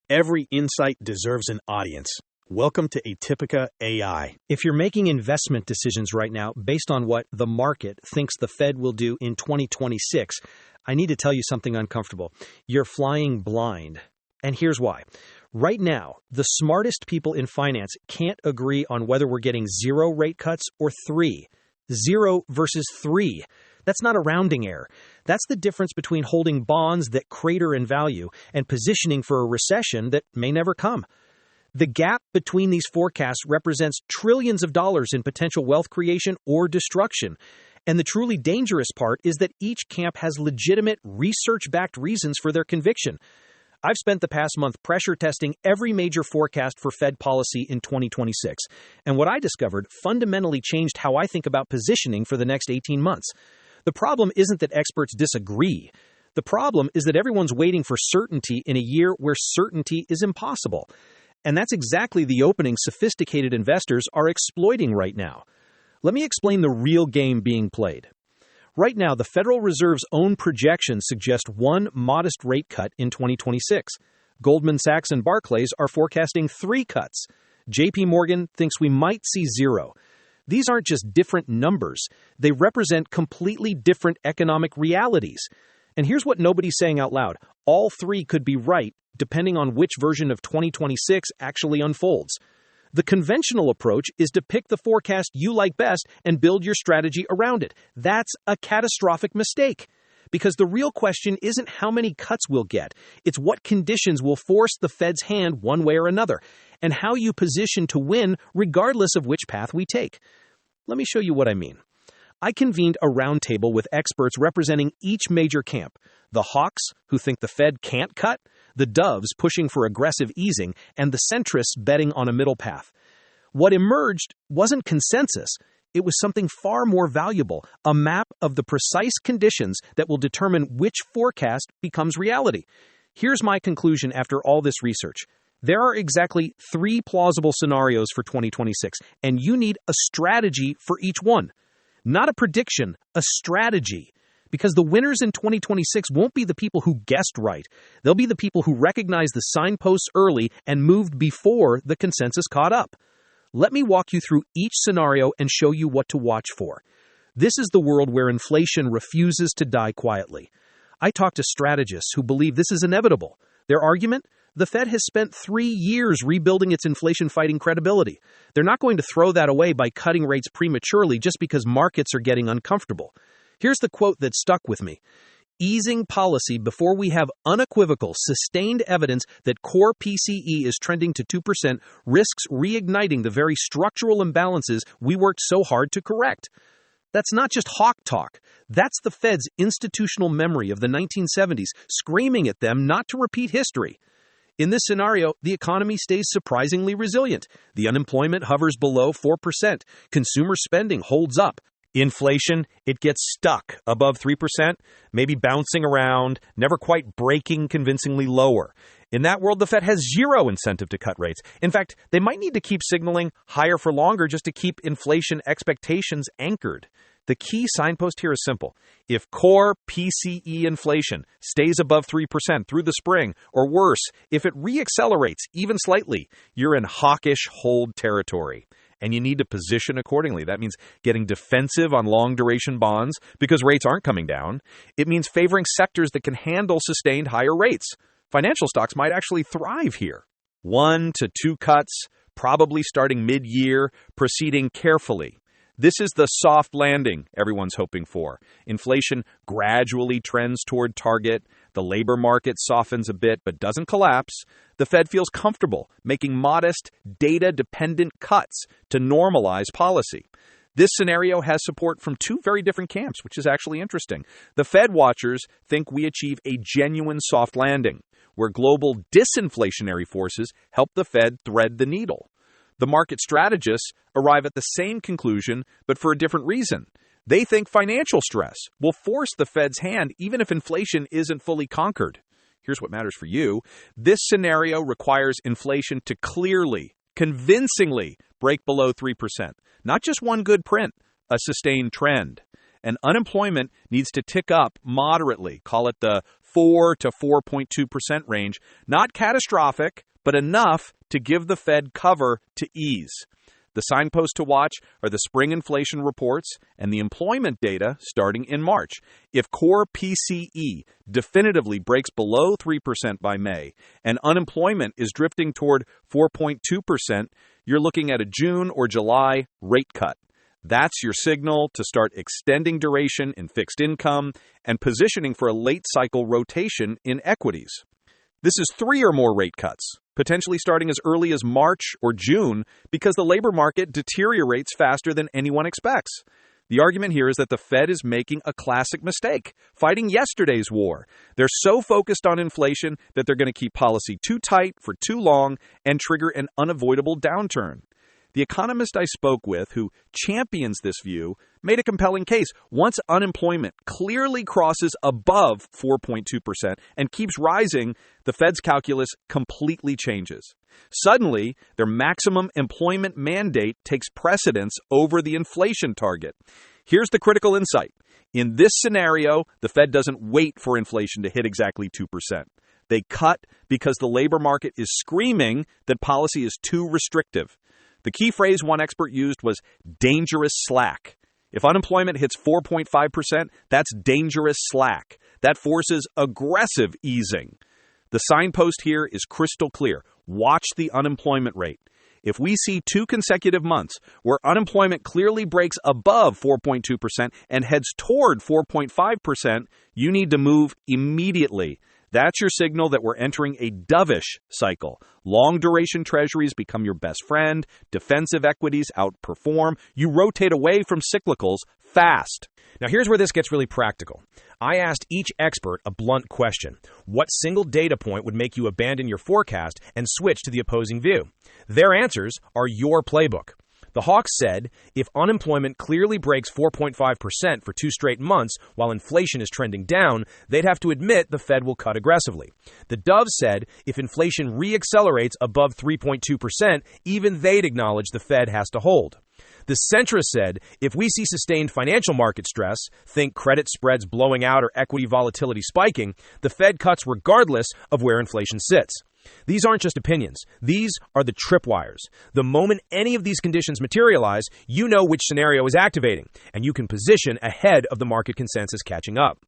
Every insight deserves an audience. Welcome to Atypica AI. If you're making investment decisions right now based on what the market thinks the Fed will do in 2026, I need to tell you something uncomfortable. You're flying blind. And here's why. Right now, the smartest people in finance can't agree on whether we're getting 0 rate cuts or 3. 0 versus 3. That's not a rounding error. That's the difference between holding bonds that crater in value and positioning for a recession that may never come. The gap between these forecasts represents trillions of dollars in potential wealth creation or destruction. And the truly dangerous part is that each camp has legitimate, research-backed reasons for their conviction. I've spent the past month pressure testing every major forecast for Fed policy in 2026, and what I discovered fundamentally changed how I think about positioning for the next 18 months. The problem isn't that experts disagree. The problem is that everyone's waiting for certainty in a year where certainty is impossible. And that's exactly the opening sophisticated investors are exploiting right now. Let me explain the real game being played. Right now, the Federal Reserve's own projections suggest one modest rate cut in 2026. Goldman Sachs and Barclays are forecasting 3 cuts. JP Morgan thinks we might see 0. These aren't just different numbers. They represent completely different economic realities. And here's what nobody's saying out loud. All 3 could be right, depending on which version of 2026 actually unfolds. The conventional approach is to pick the forecast you like best and build your strategy around it. That's a catastrophic mistake. Because the real question isn't how many cuts we'll get. It's what conditions will force the Fed's hand one way or another, and how you position to win regardless of which path we take. Let me show you what I mean. I convened a roundtable with experts representing each major camp. The hawks, who think the Fed can't cut, the doves pushing for aggressive easing, and the centrists betting on a middle path. What emerged wasn't consensus. It was something far more valuable, a map of the precise conditions that will determine which forecast becomes reality. Here's my conclusion after all this research. There are exactly 3 plausible scenarios for 2026, and you need a strategy for each one. Not a prediction, a strategy. Because the winners in 2026 won't be the people who guessed right. They'll be the people who recognized the signposts early and moved before the consensus caught up. Let me walk you through each scenario and show you what to watch for. This is the world where inflation refuses to die quietly. I talk to strategists who believe this is inevitable. Their argument? The Fed has spent 3 years rebuilding its inflation-fighting credibility. They're not going to throw that away by cutting rates prematurely just because markets are getting uncomfortable. Here's the quote that stuck with me. Easing policy before we have unequivocal, sustained evidence that core PCE is trending to 2% risks reigniting the very structural imbalances we worked so hard to correct. That's not just hawk talk. That's the Fed's institutional memory of the 1970s, screaming at them not to repeat history. In this scenario, the economy stays surprisingly resilient. The unemployment hovers below 4%. Consumer spending holds up. Inflation, it gets stuck above 3%, maybe bouncing around, never quite breaking convincingly lower. In that world, the Fed has 0 incentive to cut rates. In fact, they might need to keep signaling higher for longer just to keep inflation expectations anchored. The key signpost here is simple. If core PCE inflation stays above 3% through the spring, or worse, if it reaccelerates even slightly, you're in hawkish hold territory. And you need to position accordingly. That means getting defensive on long-duration bonds because rates aren't coming down. It means favoring sectors that can handle sustained higher rates. Financial stocks might actually thrive here. 1 to 2 cuts, probably starting mid-year, proceeding carefully. This is the soft landing everyone's hoping for. Inflation gradually trends toward target. The labor market softens a bit but doesn't collapse. The Fed feels comfortable making modest, data-dependent cuts to normalize policy. This scenario has support from 2 very different camps, which is actually interesting. The Fed watchers think we achieve a genuine soft landing, where global disinflationary forces help the Fed thread the needle. The market strategists arrive at the same conclusion, but for a different reason. They think financial stress will force the Fed's hand even if inflation isn't fully conquered. Here's what matters for you. This scenario requires inflation to clearly, convincingly break below 3%. Not just one good print, a sustained trend. And unemployment needs to tick up moderately, call it the 4 to 4.2% range. Not catastrophic, but enough to give the Fed cover to ease. The signposts to watch are the spring inflation reports and the employment data starting in March. If core PCE definitively breaks below 3% by May and unemployment is drifting toward 4.2%, you're looking at a June or July rate cut. That's your signal to start extending duration in fixed income and positioning for a late cycle rotation in equities. This is 3 or more rate cuts, potentially starting as early as March or June, because the labor market deteriorates faster than anyone expects. The argument here is that the Fed is making a classic mistake, fighting yesterday's war. They're so focused on inflation that they're going to keep policy too tight for too long and trigger an unavoidable downturn. The economist I spoke with, who champions this view, made a compelling case. Once unemployment clearly crosses above 4.2% and keeps rising, the Fed's calculus completely changes. Suddenly, their maximum employment mandate takes precedence over the inflation target. Here's the critical insight. In this scenario, the Fed doesn't wait for inflation to hit exactly 2%. They cut because the labor market is screaming that policy is too restrictive. The key phrase one expert used was dangerous slack. If unemployment hits 4.5%, that's dangerous slack. That forces aggressive easing. The signpost here is crystal clear. Watch the unemployment rate. If we see 2 consecutive months where unemployment clearly breaks above 4.2% and heads toward 4.5%, you need to move immediately. That's your signal that we're entering a dovish cycle. Long-duration treasuries become your best friend. Defensive equities outperform. You rotate away from cyclicals fast. Now here's where this gets really practical. I asked each expert a blunt question. What single data point would make you abandon your forecast and switch to the opposing view? Their answers are your playbook. The Hawks said, if unemployment clearly breaks 4.5% for 2 straight months while inflation is trending down, they'd have to admit the Fed will cut aggressively. The Doves said, if inflation re-accelerates above 3.2%, even they'd acknowledge the Fed has to hold. The centrist said, if we see sustained financial market stress, think credit spreads blowing out or equity volatility spiking, the Fed cuts regardless of where inflation sits. These aren't just opinions. These are the tripwires. The moment any of these conditions materialize, you know which scenario is activating, and you can position ahead of the market consensus catching up.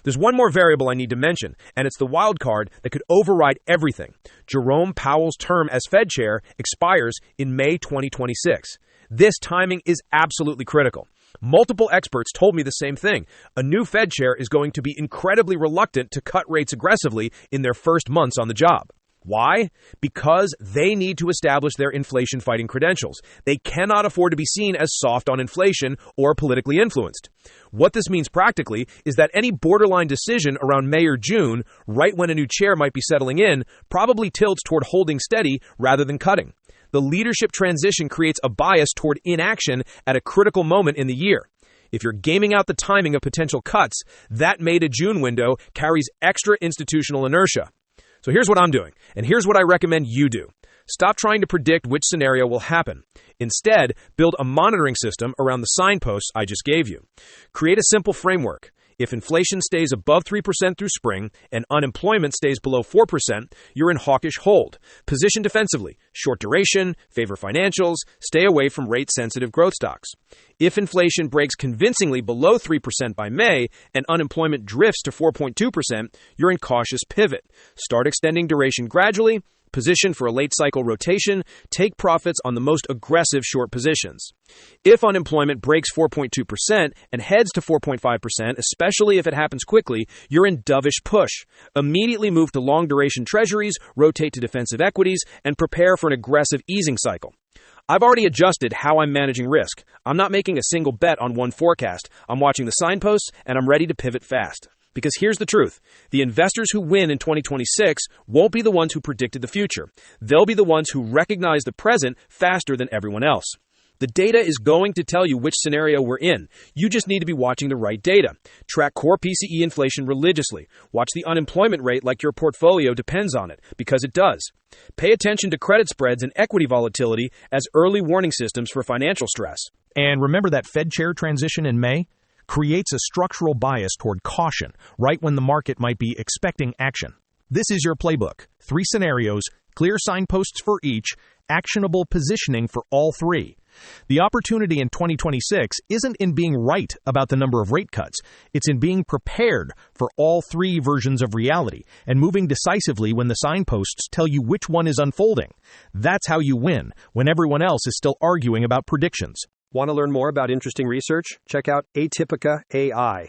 There's one more variable I need to mention, and it's the wildcard that could override everything. Jerome Powell's term as Fed chair expires in May 2026. This timing is absolutely critical. Multiple experts told me the same thing. A new Fed chair is going to be incredibly reluctant to cut rates aggressively in their first months on the job. Why? Because they need to establish their inflation-fighting credentials. They cannot afford to be seen as soft on inflation or politically influenced. What this means practically is that any borderline decision around May or June, right when a new chair might be settling in, probably tilts toward holding steady rather than cutting. The leadership transition creates a bias toward inaction at a critical moment in the year. If you're gaming out the timing of potential cuts, that May to June window carries extra institutional inertia. So here's what I'm doing, and here's what I recommend you do. Stop trying to predict which scenario will happen. Instead, build a monitoring system around the signposts I just gave you. Create a simple framework. If inflation stays above 3% through spring and unemployment stays below 4%, you're in Hawkish Hold. Position defensively, short duration, favor financials, stay away from rate-sensitive growth stocks. If inflation breaks convincingly below 3% by May and unemployment drifts to 4.2%, you're in cautious pivot. Start extending duration gradually. Position for a late cycle rotation, take profits on the most aggressive short positions. If unemployment breaks 4.2% and heads to 4.5%, especially if it happens quickly, you're in Dovish Push. Immediately move to long duration treasuries, rotate to defensive equities, and prepare for an aggressive easing cycle. I've already adjusted how I'm managing risk. I'm not making a single bet on one forecast. I'm watching the signposts, and I'm ready to pivot fast. Because here's the truth. The investors who win in 2026 won't be the ones who predicted the future. They'll be the ones who recognize the present faster than everyone else. The data is going to tell you which scenario we're in. You just need to be watching the right data. Track core PCE inflation religiously. Watch the unemployment rate like your portfolio depends on it, because it does. Pay attention to credit spreads and equity volatility as early warning systems for financial stress. And remember that Fed chair transition in May? creates a structural bias toward caution, right when the market might be expecting action. This is your playbook. 3 scenarios, clear signposts for each, actionable positioning for all 3. The opportunity in 2026 isn't in being right about the number of rate cuts. It's in being prepared for all 3 versions of reality and moving decisively when the signposts tell you which one is unfolding. That's how you win when everyone else is still arguing about predictions. Want to learn more about interesting research? Check out Atypica AI.